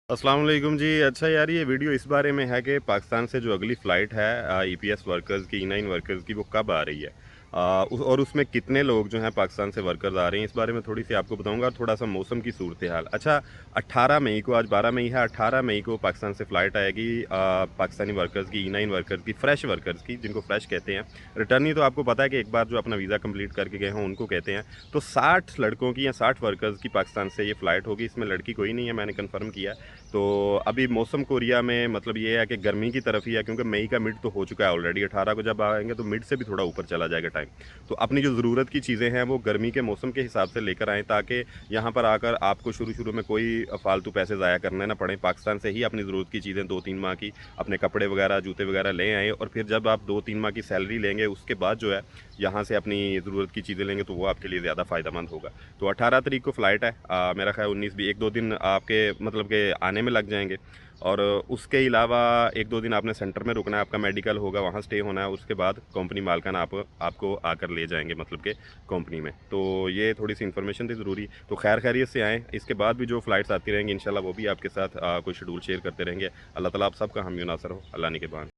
अस्सलाम वालेकुम जी। अच्छा यार, ये वीडियो इस बारे में है कि पाकिस्तान से जो अगली फ़्लाइट है ईपीएस वर्कर्स की, ई9 वर्कर्स की, वो कब आ रही है। और उसमें कितने लोग जो हैं पाकिस्तान से वर्कर्स आ रहे हैं, इस बारे में थोड़ी सी आपको बताऊंगा और थोड़ा सा मौसम की सूरत हाल। अच्छा, 18 मई को, आज 12 मई है, 18 मई को पाकिस्तान से फ़्लाइट आएगी पाकिस्तानी वर्कर्स की, ई9 वर्कर्स की, फ़्रेश वर्कर्स की, जिनको फ़्रेश कहते हैं। रिटर्नी तो आपको पता है कि एक बार जो अपना वीज़ा कंप्लीट करके गए हों उनको कहते हैं। तो 60 लड़कों की या 60 वर्कर्स की पाकिस्तान से ये फ़्लाइट होगी। इसमें लड़की कोई नहीं है, मैंने कन्फर्म किया। तो अभी मौसम कोरिया में मतलब ये है कि गर्मी की तरफ ही है, क्योंकि मई का मिड तो हो चुका है ऑलरेडी। 18 को जब आएंगे तो मिड से भी थोड़ा ऊपर चला जाएगा टाइम। तो अपनी जो ज़रूरत की चीज़ें हैं वो गर्मी के मौसम के हिसाब से लेकर आएँ, ताकि यहाँ पर आकर आपको शुरू शुरू में कोई फालतू पैसे ज़ाया करने ना पड़े। पाकिस्तान से ही अपनी ज़रूरत की चीज़ें 2-3 माह की, अपने कपड़े वगैरह, जूते वगैरह ले आएँ, और फिर जब आप 2-3 माह की सैलरी लेंगे उसके बाद जो है यहाँ से अपनी ज़रूरत की चीज़ें लेंगे, तो वो आपके लिए ज़्यादा फ़ायदेमंद होगा। तो 18 तारीख को फ़्लाइट है। मेरा ख़्याल 19 भी 1-2 दिन आपके मतलब के आने में लग जाएंगे। और उसके अलावा 1-2 दिन आपने सेंटर में रुकना है, आपका मेडिकल होगा, वहाँ स्टे होना है। उसके बाद कंपनी मालकान आपको आकर ले जाएंगे, मतलब के कंपनी में। तो ये थोड़ी सी इन्फॉर्मेशन थी ज़रूरी। तो खैर खैरियत से आएँ। इसके बाद भी जो फ़्लाइट्स आती रहेंगी इंशाल्लाह वो भी आपके साथ कोई शेड्यूल शेयर करते रहेंगे। अल्लाह ताला आप सबका हामी नासर हो। अल्लाह निगहबान।